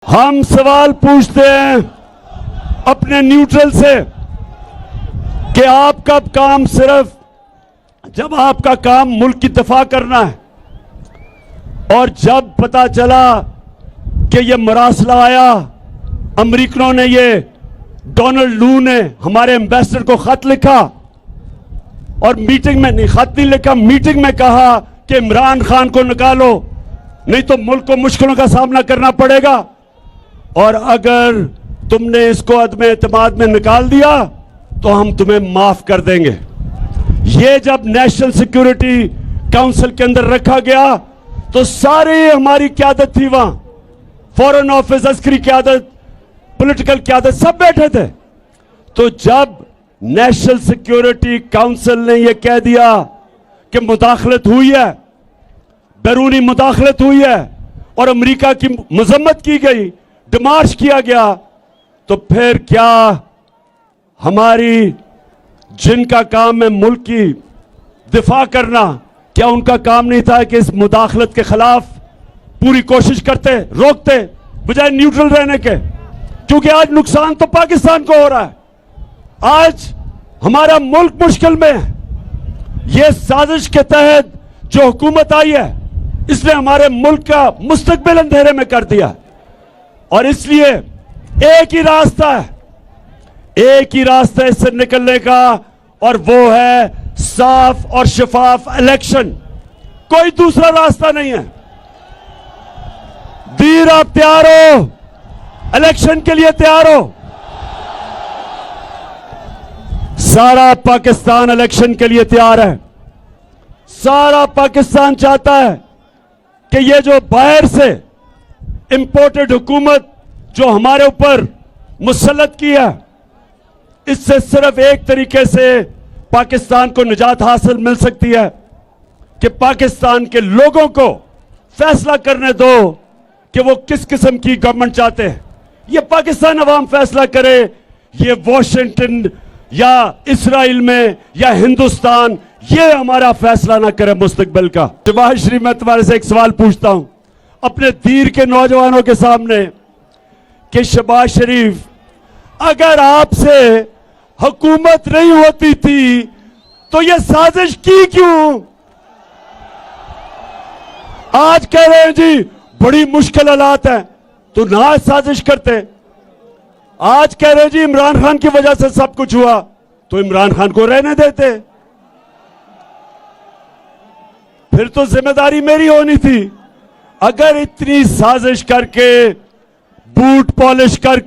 ہم سوال پوچھتے ہیں اپنے نیوٹرل سے کہ آپ کا کام صرف جب آپ کا کام ملک کی دفاع کرنا ہے اور جب پتا چلا کہ یہ مراسلہ آیا، امریکنوں نے یہ ڈونلڈ لو نے ہمارے ایمبیسڈر کو خط لکھا اور میٹنگ میں خط نہیں لکھا، میٹنگ میں کہا کہ عمران خان کو نکالو نہیں تو ملک کو مشکلوں کا سامنا کرنا پڑے گا، اور اگر تم نے اس کو عدم اعتماد میں نکال دیا تو ہم تمہیں معاف کر دیں گے۔ یہ جب نیشنل سیکیورٹی کونسل کے اندر رکھا گیا تو ساری ہماری قیادت تھی وہاں، فورن آفس، عسکری قیادت، پولیٹیکل قیادت، سب بیٹھے تھے۔ تو جب نیشنل سیکیورٹی کونسل نے یہ کہہ دیا کہ مداخلت ہوئی ہے، بیرونی مداخلت ہوئی ہے اور امریکہ کی مذمت کی گئی، ڈیمارش کیا گیا، تو پھر کیا ہماری جن کا کام ہے ملک کی دفاع کرنا، کیا ان کا کام نہیں تھا کہ اس مداخلت کے خلاف پوری کوشش کرتے، روکتے، بجائے نیوٹرل رہنے کے؟ کیونکہ آج نقصان تو پاکستان کو ہو رہا ہے، آج ہمارا ملک مشکل میں ہے۔ یہ سازش کے تحت جو حکومت آئی ہے اس نے ہمارے ملک کا مستقبل اندھیرے میں کر دیا، اور اس لیے ایک ہی راستہ ہے، ایک ہی راستہ اس سے نکلنے کا، اور وہ ہے صاف اور شفاف الیکشن، کوئی دوسرا راستہ نہیں ہے۔ دیر آپ تیار ہو؟ الیکشن کے لیے تیار ہو؟ سارا پاکستان الیکشن کے لیے تیار ہے۔ سارا پاکستان چاہتا ہے کہ یہ جو باہر سے امپورٹڈ حکومت جو ہمارے اوپر مسلط کی ہے، اس سے صرف ایک طریقے سے پاکستان کو نجات حاصل مل سکتی ہے کہ پاکستان کے لوگوں کو فیصلہ کرنے دو کہ وہ کس قسم کی گورنمنٹ چاہتے ہیں۔ یہ پاکستان عوام فیصلہ کرے، یہ واشنگٹن یا اسرائیل میں یا ہندوستان یہ ہمارا فیصلہ نہ کرے مستقبل کا۔ شہباز شریف، میں تمہارے سے ایک سوال پوچھتا ہوں اپنے دیر کے نوجوانوں کے سامنے کہ شہباز شریف، اگر آپ سے حکومت نہیں ہوتی تھی تو یہ سازش کی کیوں؟ آج کہہ رہے ہیں جی بڑی مشکل حالات ہیں تو نہ سازش کرتے، آج کہہ رہے ہیں جی عمران خان کی وجہ سے سب کچھ ہوا تو عمران خان کو رہنے دیتے، پھر تو ذمہ داری میری ہونی تھی۔ اگر اتنی سازش کر کے، بوٹ پالش کر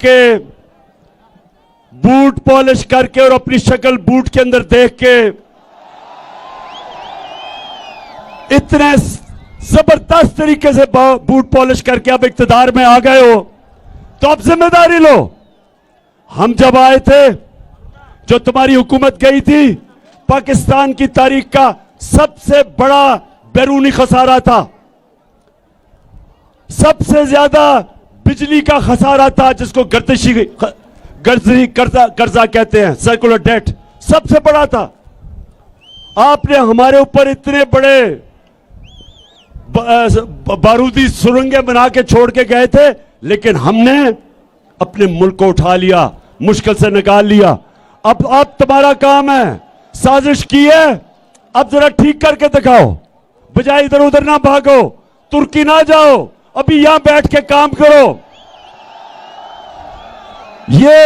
کے اور اپنی شکل بوٹ کے اندر دیکھ کے اتنے زبردست طریقے سے بوٹ پالش کر کے اب اقتدار میں آ گئے ہو تو اب ذمہ داری لو۔ ہم جب آئے تھے، جو تمہاری حکومت گئی تھی، پاکستان کی تاریخ کا سب سے بڑا بیرونی خسارہ تھا، سب سے زیادہ بجلی کا خسارہ تھا، جس کو گردشی قرضہ کہتے ہیں، سرکولر ڈیٹ، سب سے بڑا تھا۔ آپ نے ہمارے اوپر اتنے بڑے بارودی سرنگیں بنا کے چھوڑ کے گئے تھے، لیکن ہم نے اپنے ملک کو اٹھا لیا، مشکل سے نکال لیا۔ اب تمہارا کام ہے، سازش کی ہے، اب ذرا ٹھیک کر کے دکھاؤ، بجائے ادھر ادھر نہ بھاگو، ترکی نہ جاؤ، ابھی یہاں بیٹھ کے کام کرو۔ یہ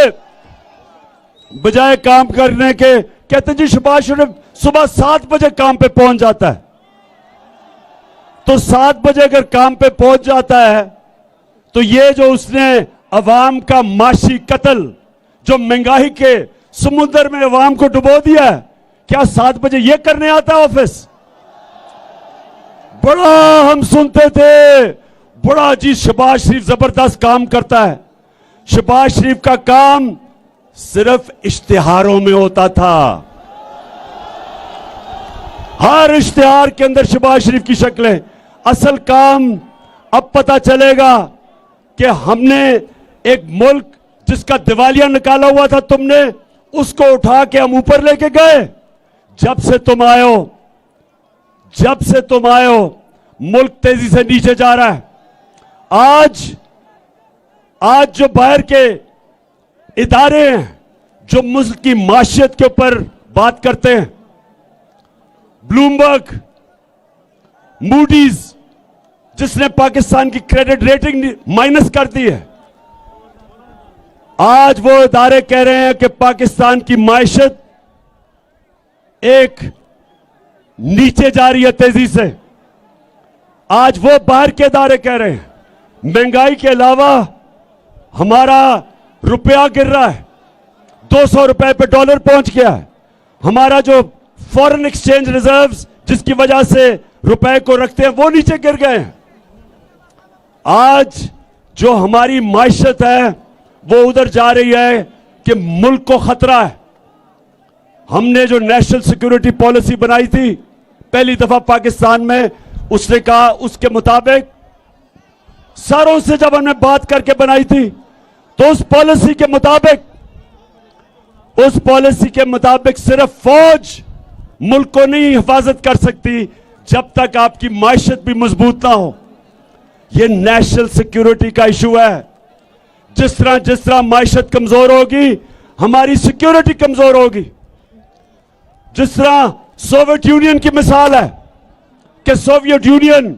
بجائے کام کرنے کے کہتے جی شہباز شریف صبح 7 بجے کام پہ پہنچ جاتا ہے، تو 7 بجے اگر کام پہ پہنچ جاتا ہے تو یہ جو اس نے عوام کا معاشی قتل، جو مہنگائی کے سمندر میں عوام کو ڈبو دیا ہے، کیا 7 بجے یہ کرنے آتا ہے آفس؟ بڑا ہم سنتے تھے، بڑا جی شہباز شریف زبردست کام کرتا ہے۔ شہباز شریف کا کام صرف اشتہاروں میں ہوتا تھا، ہر اشتہار کے اندر شہباز شریف کی شکلیں۔ اصل کام اب پتا چلے گا کہ ہم نے ایک ملک جس کا دیوالیہ نکالا ہوا تھا تم نے، اس کو اٹھا کے ہم اوپر لے کے گئے۔ جب سے تم آئے ہو ملک تیزی سے نیچے جا رہا ہے۔ آج جو باہر کے ادارے ہیں جو ملک کی معیشت کے اوپر بات کرتے ہیں، بلومبرگ، موڈیز، جس نے پاکستان کی کریڈٹ ریٹنگ مائنس کر دی ہے، آج وہ ادارے کہہ رہے ہیں کہ پاکستان کی معیشت ایک نیچے جا رہی ہے تیزی سے. آج وہ باہر کے ادارے کہہ رہے ہیں مہنگائی کے علاوہ ہمارا روپیہ گر رہا ہے، 200 روپے پہ ڈالر پہنچ گیا ہے. ہمارا جو فورن ایکسچینج ریزروز جس کی وجہ سے روپے کو رکھتے ہیں وہ نیچے گر گئے ہیں. آج جو ہماری معیشت ہے وہ ادھر جا رہی ہے کہ ملک کو خطرہ ہے. ہم نے جو نیشنل سیکیورٹی پالیسی بنائی تھی پہلی دفعہ پاکستان میں، اس نے کہا اس کے مطابق ساروں سے جب ہم نے بات کر کے بنائی تھی تو اس پالیسی کے مطابق صرف فوج ملک کو نہیں حفاظت کر سکتی جب تک آپ کی معیشت بھی مضبوط نہ ہو. یہ نیشنل سیکیورٹی کا ایشو ہے. جس طرح معیشت کمزور ہوگی ہماری سیکیورٹی کمزور ہوگی. جس طرح سوویت یونین کی مثال ہے کہ سوویت یونین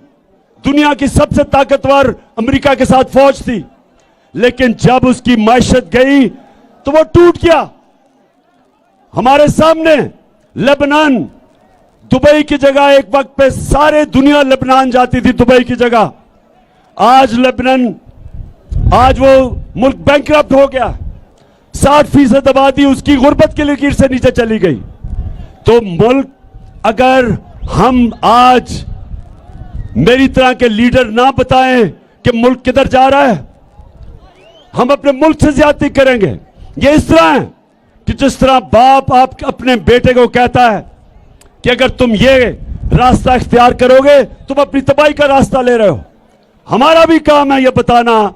دنیا کی سب سے طاقتور امریکہ کے ساتھ فوج تھی، لیکن جب اس کی معیشت گئی تو وہ ٹوٹ گیا. ہمارے سامنے لبنان، دبئی کی جگہ ایک وقت پہ سارے دنیا لبنان جاتی تھی دبئی کی جگہ. آج وہ ملک بینکرپٹ ہو گیا. 60% آبادی اس کی غربت کی لکیر سے نیچے چلی گئی. تو ملک، اگر ہم آج میری طرح کے لیڈر نہ بتائیں کہ ملک کدھر جا رہا ہے، ہم اپنے ملک سے زیادتی کریں گے. یہ اس طرح ہے کہ جس طرح باپ آپ اپنے بیٹے کو کہتا ہے کہ اگر تم یہ راستہ اختیار کرو گے تم اپنی تباہی کا راستہ لے رہے ہو. ہمارا بھی کام ہے یہ بتانا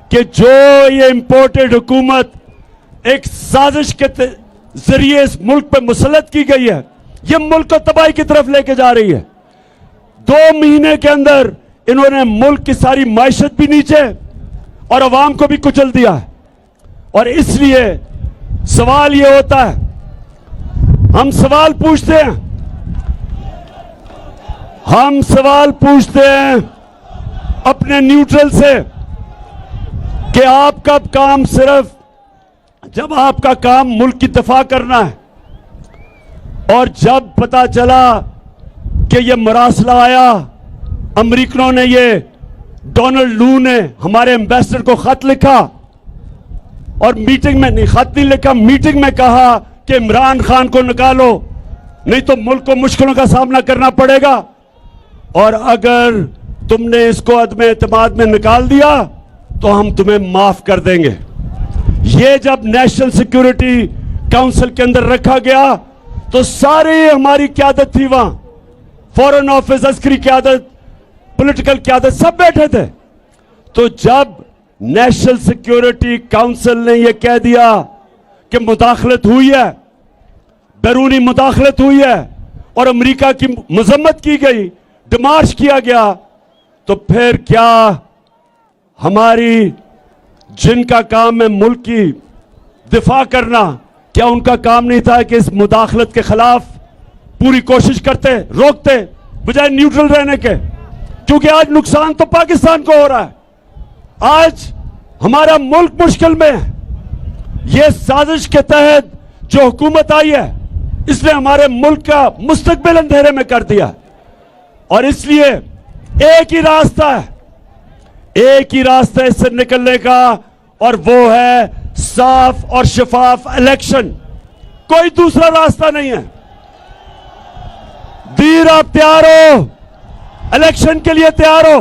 کہ جو یہ امپورٹڈ حکومت ایک سازش کے ذریعے اس ملک پہ مسلط کی گئی ہے، یہ ملک کو تباہی کی طرف لے کے جا رہی ہے. 2 مہینے کے اندر انہوں نے ملک کی ساری معیشت بھی نیچے اور عوام کو بھی کچل دیا ہے. اور اس لیے سوال یہ ہوتا ہے، ہم سوال پوچھتے ہیں اپنے نیوٹرل سے کہ آپ کا کام صرف جب آپ کا کام ملک کی دفاع کرنا ہے، اور جب پتا چلا کہ یہ مراسلہ آیا، امریکنوں نے ڈونلڈ لو نے ہمارے ایمبیسڈر کو خط لکھا، اور میٹنگ میں خط نہیں لکھا، میٹنگ میں کہا کہ عمران خان کو نکالو نہیں تو ملک کو مشکلوں کا سامنا کرنا پڑے گا، اور اگر تم نے اس کو عدم اعتماد میں نکال دیا تو ہم تمہیں معاف کر دیں گے. یہ جب نیشنل سیکیورٹی کاؤنسل کے اندر رکھا گیا تو ساری ہماری قیادت تھی وہاں، فورن آفس، عسکری قیادت، پولیٹیکل قیادت، سب بیٹھے تھے. تو جب نیشنل سیکیورٹی کاؤنسل نے یہ کہہ دیا کہ مداخلت ہوئی ہے، بیرونی مداخلت ہوئی ہے، اور امریکہ کی مذمت کی گئی، ڈیمارش کیا گیا، تو پھر کیا ہماری جن کا کام ہے ملک کی دفاع کرنا، کیا ان کا کام نہیں تھا کہ اس مداخلت کے خلاف پوری کوشش کرتے، روکتے، بجائے نیوٹرل رہنے کے؟ کیونکہ آج نقصان تو پاکستان کو ہو رہا ہے. آج ہمارا ملک مشکل میں ہے. یہ سازش کے تحت جو حکومت آئی ہے اس نے ہمارے ملک کا مستقبل اندھیرے میں کر دیا، اور اس لیے ایک ہی راستہ اس سے نکلنے کا، اور وہ ہے صاف اور شفاف الیکشن. کوئی دوسرا راستہ نہیں ہے. دیر آپ تیار ہو؟ الیکشن کے لیے تیار ہو؟